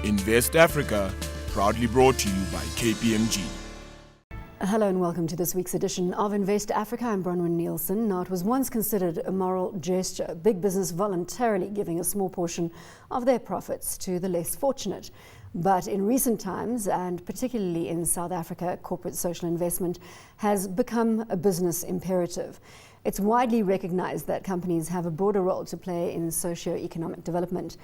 Invest Africa, proudly brought to you by KPMG. Hello and welcome to this week's edition of Invest Africa. I'm Bronwyn Nielsen. Now, it was once considered a moral gesture, big business voluntarily giving a small portion of their profits to the less fortunate. But in recent times, and particularly in South Africa, corporate social investment has become a business imperative. It's widely recognized that companies have a broader role to play in socio-economic development.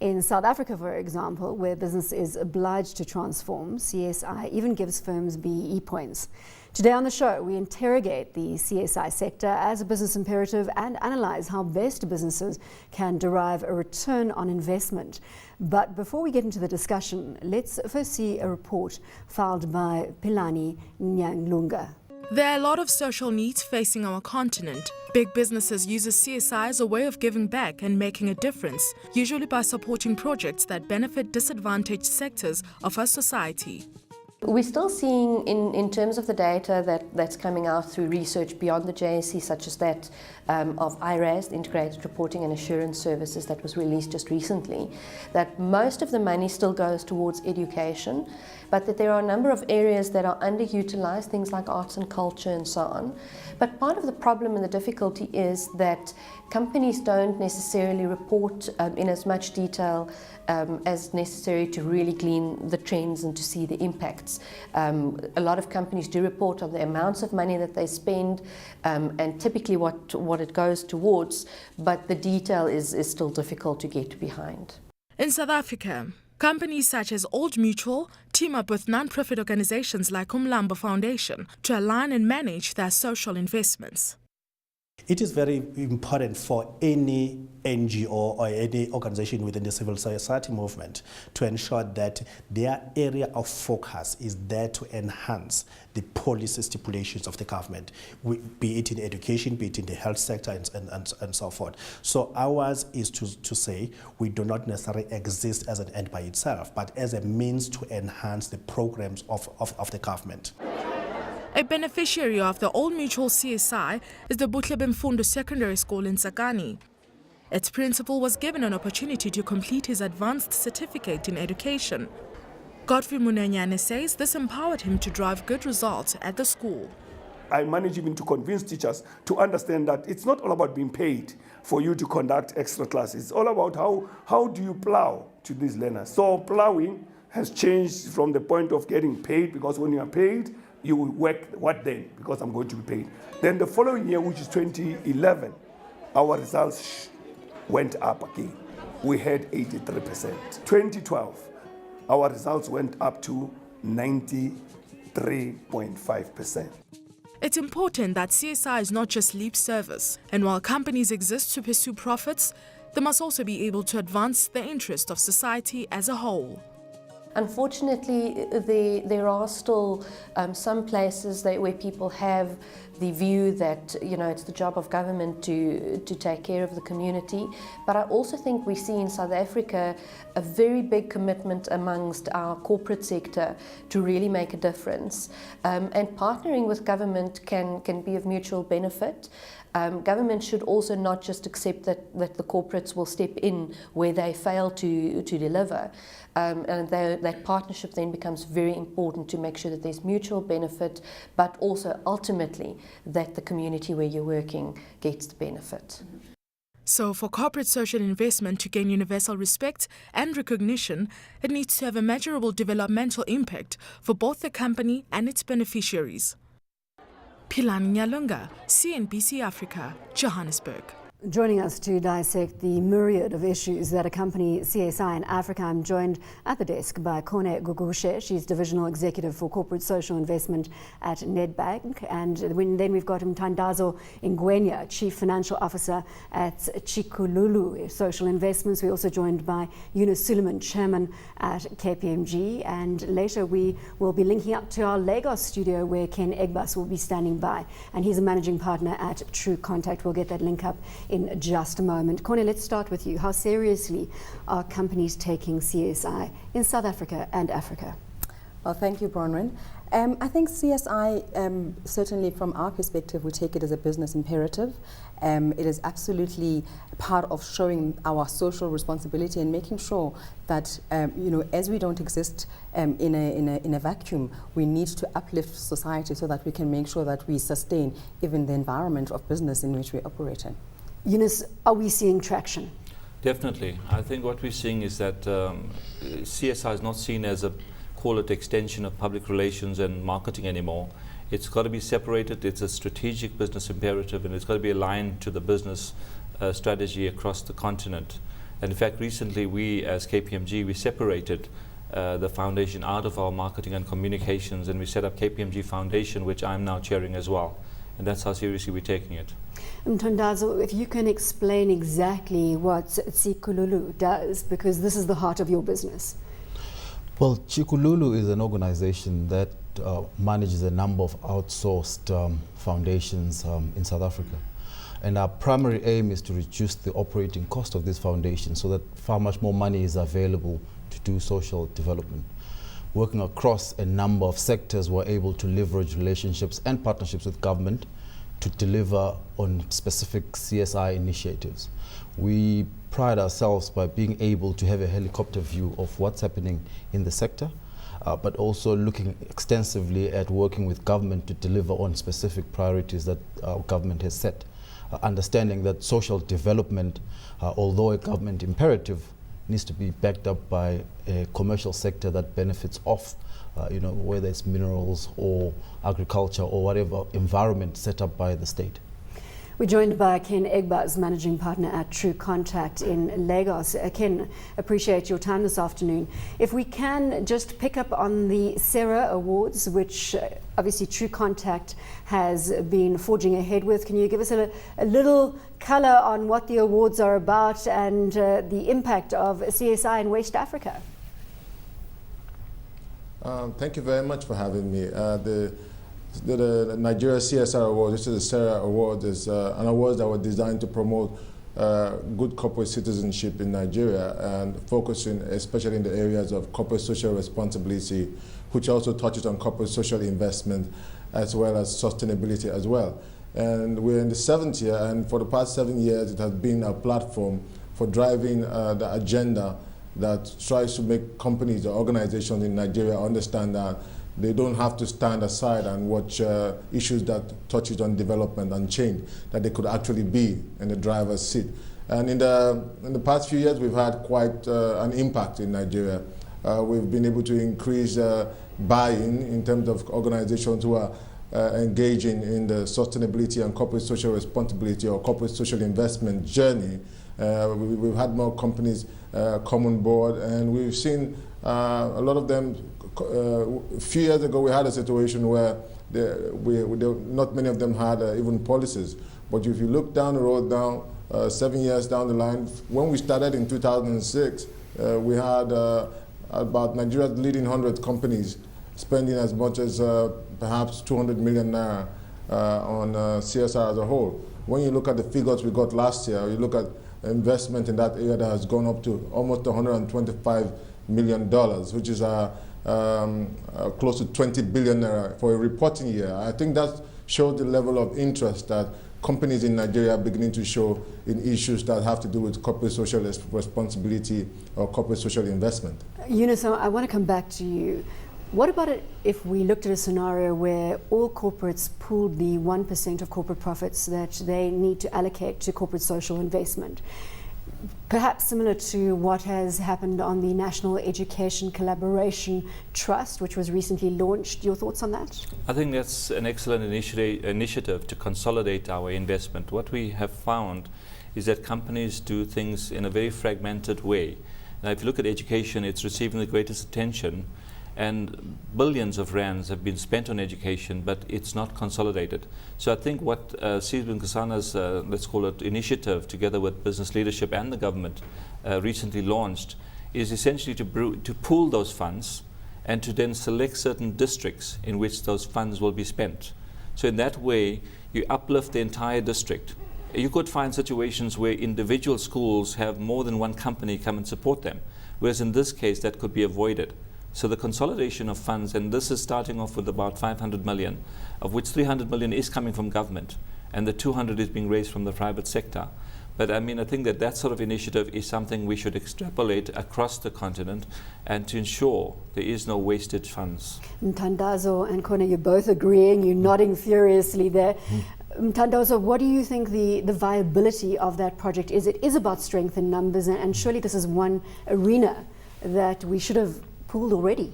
In South Africa, for example, where business is obliged to transform, CSI even gives firms BEE points. Today on the show, we interrogate the CSI sector as a business imperative and analyze how best businesses can derive a return on investment. But before we get into the discussion, let's first see a report filed by Philani, Nyalunga. There are a lot of social needs facing our continent. Big businesses use CSI as a way of giving back and making a difference, usually by supporting projects that benefit disadvantaged sectors of our society. We're still seeing, in terms of the data that's coming out through research beyond the JSE, such as that of IRAS, the Integrated Reporting and Assurance Services that was released just recently, that most of the money still goes towards education, but that there are a number of areas that are underutilized, things like arts and culture and so on. But part of the problem and the difficulty is that companies don't necessarily report in as much detail as necessary to really glean the trends and to see the impacts. A lot of companies do report on the amounts of money that they spend and typically what it goes towards, but the detail is still difficult to get behind. In South Africa, companies such as Old Mutual team up with non-profit organizations like Umlamba Foundation to align and manage their social investments. It is very important for any NGO or any organization within the civil society movement to ensure that their area of focus is there to enhance the policy stipulations of the government, be it in education, be it in the health sector, and so forth. So ours is to say we do not necessarily exist as an end by itself, but as a means to enhance the programs of the government. A beneficiary of the Old Mutual CSI is the Butlebemfundo Secondary School in Tsakani. Its principal was given an opportunity to complete his advanced certificate in education. Godfrey Munanyane says this empowered him to drive good results at the school. I managed even to convince teachers to understand that it's not all about being paid for you to conduct extra classes. It's all about how do you plow to these learners. So plowing has changed from the point of getting paid, because when you are paid, you will work, what then? Because I'm going to be paid. Then the following year, which is 2011, our results went up again. We had 83%. 2012, our results went up to 93.5%. It's important that CSI is not just lip service, and while companies exist to pursue profits, they must also be able to advance the interest of society as a whole. Unfortunately, there are still some places where people have the view that it's the job of government to take care of the community. But I also think we see in South Africa a very big commitment amongst our corporate sector to really make a difference. And partnering with government can be of mutual benefit. Government should also not just accept that the corporates will step in where they fail to deliver. And that partnership then becomes very important to make sure that there's mutual benefit, but also ultimately that the community where you're working gets the benefit. So for corporate social investment to gain universal respect and recognition, it needs to have a measurable developmental impact for both the company and its beneficiaries. Philani, Nyalunga, CNBC Africa, Johannesburg. Joining us to dissect the myriad of issues that accompany CSI in Africa, I'm joined at the desk by Kone Gugushe. She's Divisional Executive for Corporate Social Investment at Nedbank. And then we've got Mtandazo Ngwenya, Chief Financial Officer at Chikululu Social Investments. We're also joined by Yunus Suleiman, Chairman at KPMG. And later we will be linking up to our Lagos studio where Ken Egbah will be standing by. And he's a Managing Partner at True Contact. We'll get that link up in just a moment. Kone, let's start with you. How seriously are companies taking CSI in South Africa and Africa? Well, thank you, Bronwyn. I think CSI, certainly from our perspective, we take it as a business imperative. It is absolutely part of showing our social responsibility and making sure that, as we don't exist in a vacuum, we need to uplift society so that we can make sure that we sustain even the environment of business in which we operate in. Eunice, are we seeing traction? Definitely. I think what we're seeing is that CSI is not seen as a, call it, extension of public relations and marketing anymore. It's got to be separated. It's a strategic business imperative, and it's got to be aligned to the business strategy across the continent. And in fact, recently we, as KPMG, we separated the foundation out of our marketing and communications, and we set up KPMG Foundation, which I'm now chairing as well. And that's how seriously we're taking it. Mtondazo, if you can explain exactly what Tsikululu does, because this is the heart of your business. Well, Tsikululu is an organization that manages a number of outsourced foundations in South Africa. And our primary aim is to reduce the operating cost of this foundation so that far much more money is available to do social development. Working across a number of sectors, we're able to leverage relationships and partnerships with government to deliver on specific CSI initiatives. We pride ourselves by being able to have a helicopter view of what's happening in the sector, but also looking extensively at working with government to deliver on specific priorities that our government has set. Understanding that social development, although a government imperative, needs to be backed up by a commercial sector that benefits off, whether it's minerals or agriculture or whatever environment set up by the state. We're joined by Ken Egbah, Managing Partner at True Contact in Lagos. Ken, appreciate your time this afternoon. If we can just pick up on the SERA Awards, which obviously True Contact has been forging ahead with. Can you give us a little colour on what the awards are about and the impact of CSI in West Africa? Thank you very much for having me. The Nigeria CSR Award, which is the SERA Award, is an award that was designed to promote good corporate citizenship in Nigeria and focusing especially in the areas of corporate social responsibility, which also touches on corporate social investment as well as sustainability as well. And we're in the 7th year, and for the past 7 years it has been a platform for driving the agenda that tries to make companies or organizations in Nigeria understand that they don't have to stand aside and watch issues that touches on development and change, that they could actually be in the driver's seat. And in the past few years, we've had quite an impact in Nigeria. We've been able to increase buy-in in terms of organizations who are engaging in the sustainability and corporate social responsibility or corporate social investment journey. We've had more companies come on board, and we've seen a lot of them. A few years ago, we had a situation where not many of them had even policies. But if you look down the road now, 7 years down the line, when we started in 2006, we had about Nigeria's leading 100 companies spending as much as perhaps 200 million naira on CSR as a whole. When you look at the figures we got last year, you look at investment in that area that has gone up to almost $125 million, which is close to 20 billion naira for a reporting year. I think that shows the level of interest that companies in Nigeria are beginning to show in issues that have to do with corporate social responsibility or corporate social investment. Eunice, I want to come back to you. What about it if we looked at a scenario where all corporates pooled the 1% of corporate profits that they need to allocate to corporate social investment? Perhaps similar to what has happened on the National Education Collaboration Trust, which was recently launched. Your thoughts on that? I think that's an excellent initiative to consolidate our investment. What we have found is that companies do things in a very fragmented way. Now, if you look at education, it's receiving the greatest attention, and billions of rands have been spent on education, but it's not consolidated. So I think what Sizwe Nkosana's, let's call it, initiative, together with business leadership and the government, recently launched, is essentially to pool those funds and to then select certain districts in which those funds will be spent. So in that way, you uplift the entire district. You could find situations where individual schools have more than one company come and support them, whereas in this case, that could be avoided. So the consolidation of funds, and this is starting off with about 500 million, of which 300 million is coming from government, and the 200 is being raised from the private sector. But I mean, I think that that sort of initiative is something we should extrapolate across the continent and to ensure there is no wasted funds. Mtandazo and Kona, you're both agreeing, you're nodding furiously there. Mtandazo, what do you think the viability of that project is? It is about strength in numbers, and surely this is one arena that we should have pooled already.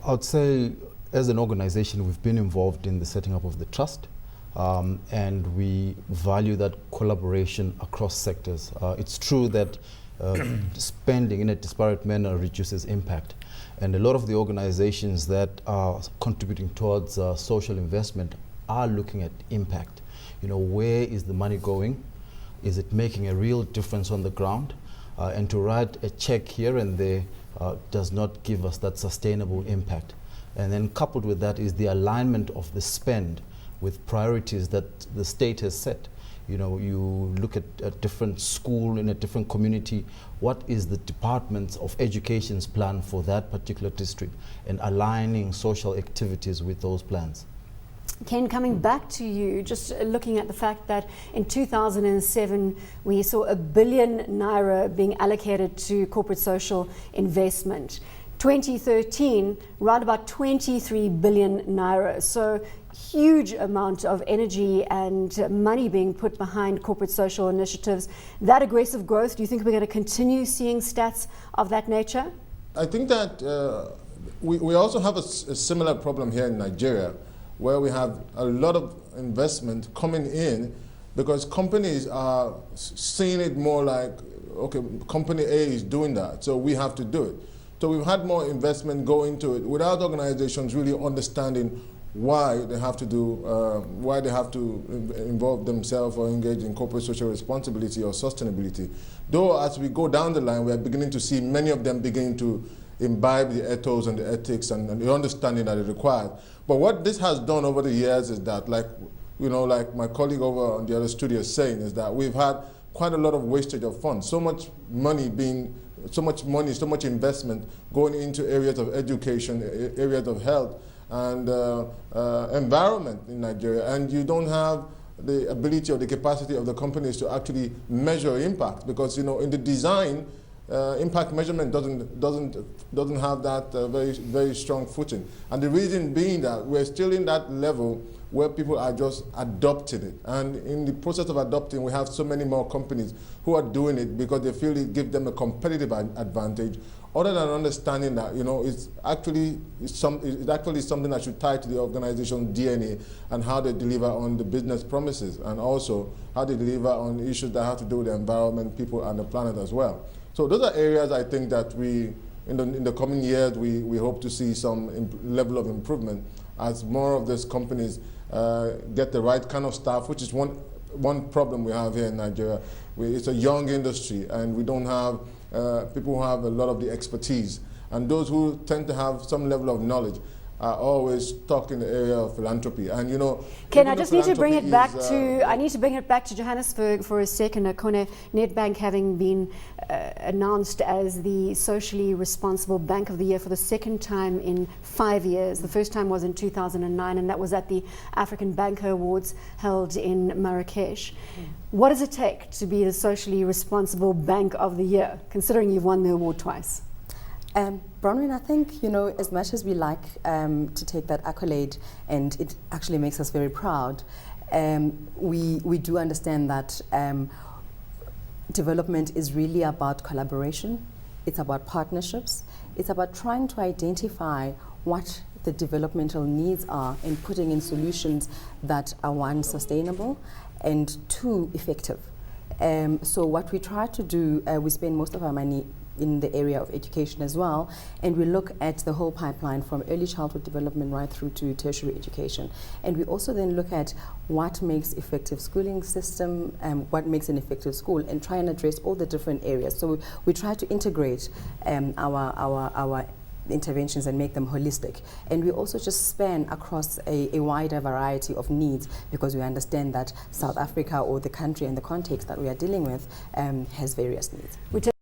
I would say, as an organization, we've been involved in the setting up of the trust. And we value that collaboration across sectors. It's true that spending in a disparate manner reduces impact. And a lot of the organizations that are contributing towards social investment are looking at impact. You know, where is the money going? Is it making a real difference on the ground? And to write a check here and there does not give us that sustainable impact. And then coupled with that is the alignment of the spend with priorities that the state has set. You know, you look at a different school in a different community, what is the Department of Education's plan for that particular district, and aligning social activities with those plans. Ken, coming back to you, just looking at the fact that in 2007 we saw ₦1 billion being allocated to corporate social investment. 2013, around about 23 billion naira. So huge amount of energy and money being put behind corporate social initiatives. That aggressive growth, do you think we're going to continue seeing stats of that nature? I think that we also have a similar problem here in Nigeria, where we have a lot of investment coming in because companies are seeing it more like, okay, company A is doing that, so we have to do it. So we've had more investment go into it without organizations really understanding why they have to do, why they have to involve themselves or engage in corporate social responsibility or sustainability. Though as we go down the line, we are beginning to see many of them beginning to imbibe the ethos and the ethics and the understanding that is required. But what this has done over the years is that, like, you know, like my colleague over on the other studio is saying, is that we've had quite a lot of wastage of funds, so much money, so much investment going into areas of education, areas of health, and environment in Nigeria, and you don't have the ability or the capacity of the companies to actually measure impact, because, you know, in the design, impact measurement doesn't have that very strong footing, and the reason being that we're still in that level where people are just adopting it, and in the process of adopting, we have so many more companies who are doing it because they feel it gives them a competitive advantage, other than understanding that, you know, it's actually something that should tie to the organization's DNA and how they deliver on the business promises, and also how they deliver on issues that have to do with the environment, people, and the planet as well. So those are areas I think that we, in the coming years, we hope to see some level of improvement as more of these companies get the right kind of staff, which is one problem we have here in Nigeria. It's a young industry, and we don't have people who have a lot of the expertise, and those who tend to have some level of knowledge are always stuck in the area of philanthropy. And, you know, Ken, I just need to bring it back to I need to bring it back to Johannesburg for a second. Akone, Nedbank having been announced as the socially responsible bank of the year for the second time in 5 years. The first time was in 2009, and that was at the African Banker Awards held in Marrakesh. What does it take to be the socially responsible bank of the year, considering you've won the award twice? Bronwyn, I think, you know, as much as we like to take that accolade, and it actually makes us very proud, we do understand that development is really about collaboration, it's about partnerships, it's about trying to identify what the developmental needs are and putting in solutions that are, one, sustainable, and two, effective. So what we try to do, we spend most of our money in the area of education as well, and we look at the whole pipeline from early childhood development right through to tertiary education. And we also then look at what makes effective schooling system, what makes an effective school, and try and address all the different areas. So we try to integrate our interventions and make them holistic. And we also just span across a wider variety of needs, because we understand that South Africa, or the country and the context that we are dealing with, has various needs.